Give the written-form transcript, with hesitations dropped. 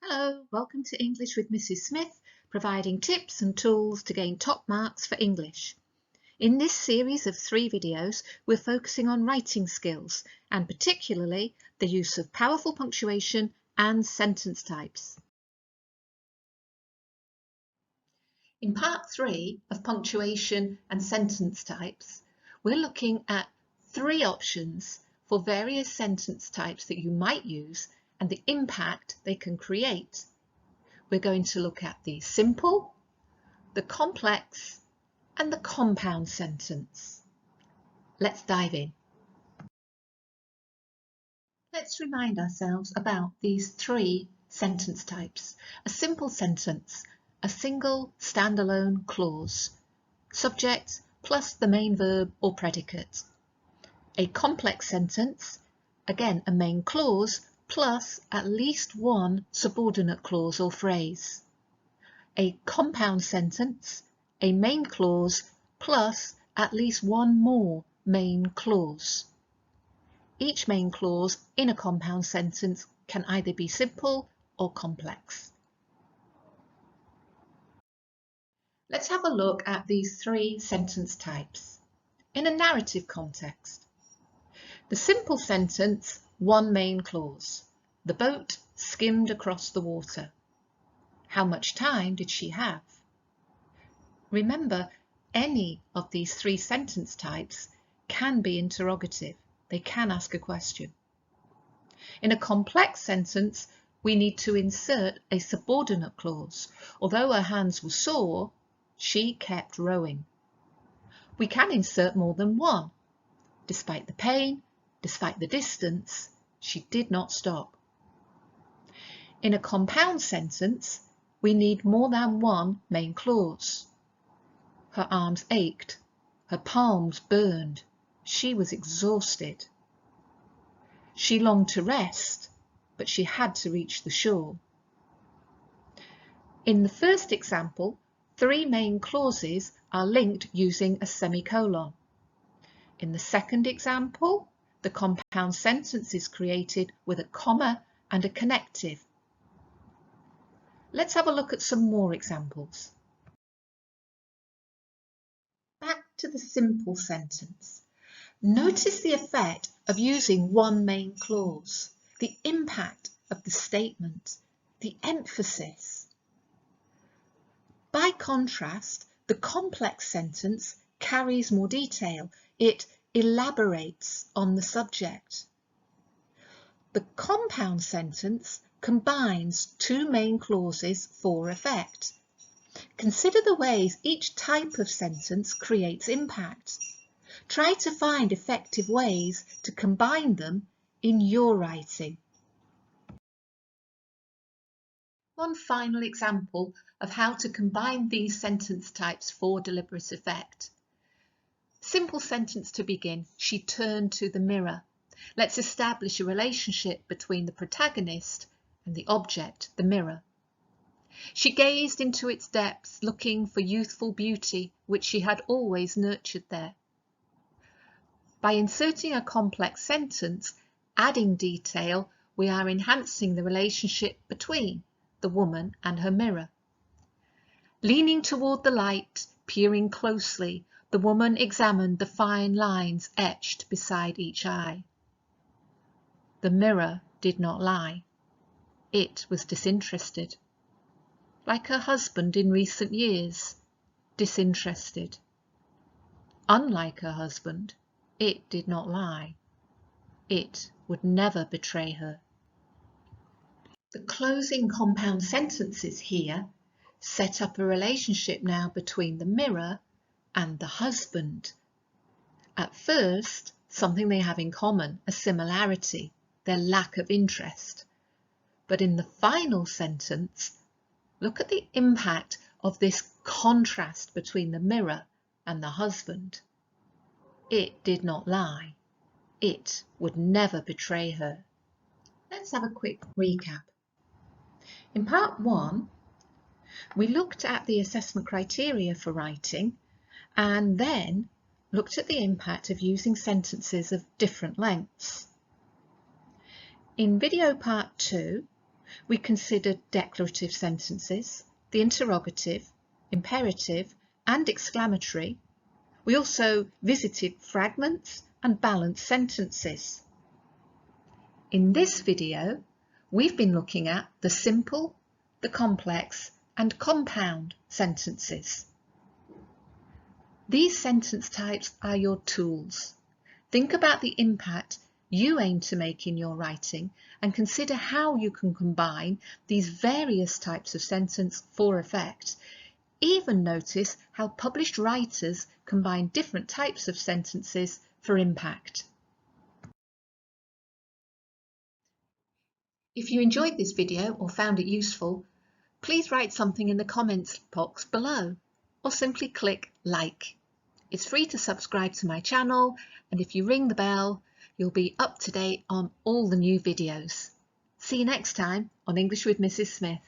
Hello, welcome to English with Mrs. Smith, providing tips and tools to gain top marks for English. In this series of 3 videos, we're focusing on writing skills and particularly the use of powerful punctuation and sentence types. In part 3 of punctuation and sentence types, we're looking at 3 options for various sentence types that you might use and the impact they can create. We're going to look at the simple, the complex, and the compound sentence. Let's dive in. Let's remind ourselves about these 3 sentence types. A simple sentence, a single standalone clause, subject plus the main verb or predicate. A complex sentence, again a main clause plus at least one subordinate clause or phrase. A compound sentence, a main clause plus at least one more main clause. Each main clause in a compound sentence can either be simple or complex. Let's have a look at these 3 sentence types in a narrative context. The simple sentence, one main clause. The boat skimmed across the water. How much time did she have? Remember, any of these 3 sentence types can be interrogative. They can ask a question. In a complex sentence, we need to insert a subordinate clause. Although her hands were sore, she kept rowing. We can insert more than one. Despite the pain, despite the distance, she did not stop. In a compound sentence, we need more than one main clause. Her arms ached, her palms burned, she was exhausted. She longed to rest, but she had to reach the shore. In the first example, 3 main clauses are linked using a semicolon. In the second example, the compound sentence is created with a comma and a connective. Let's have a look at some more examples. Back to the simple sentence. Notice the effect of using one main clause, the impact of the statement, the emphasis. By contrast, the complex sentence carries more detail. It elaborates on the subject. The compound sentence combines 2 main clauses for effect. Consider the ways each type of sentence creates impact. Try to find effective ways to combine them in your writing. One final example of how to combine these sentence types for deliberate effect. Simple sentence to begin. She turned to the mirror. Let's establish a relationship between the protagonist and the object, the mirror. She gazed into its depths, looking for youthful beauty, which she had always nurtured there. By inserting a complex sentence, adding detail, we are enhancing the relationship between the woman and her mirror. Leaning toward the light, peering closely, the woman examined the fine lines etched beside each eye. The mirror did not lie. It was disinterested. Like her husband in recent years, disinterested. Unlike her husband, it did not lie. It would never betray her. The closing compound sentences here set up a relationship now between the mirror and the husband. At first, something they have in common, a similarity, their lack of interest. But in the final sentence, look at the impact of this contrast between the mirror and the husband. It did not lie. It would never betray her. Let's have a quick recap. In part 1, we looked at the assessment criteria for writing and then looked at the impact of using sentences of different lengths. In video part 2, We considered declarative sentences, the interrogative, imperative and exclamatory. We also visited fragments and balanced sentences. In this video, we've been looking at the simple, the complex and compound sentences. These sentence types are your tools. Think about the impact you aim to make in your writing and consider how you can combine these various types of sentence for effect. Even notice how published writers combine different types of sentences for impact. If you enjoyed this video or found it useful, please write something in the comments box below or simply click like. It's free to subscribe to my channel, and if you ring the bell, you'll be up to date on all the new videos. See you next time on English with Mrs. Smith.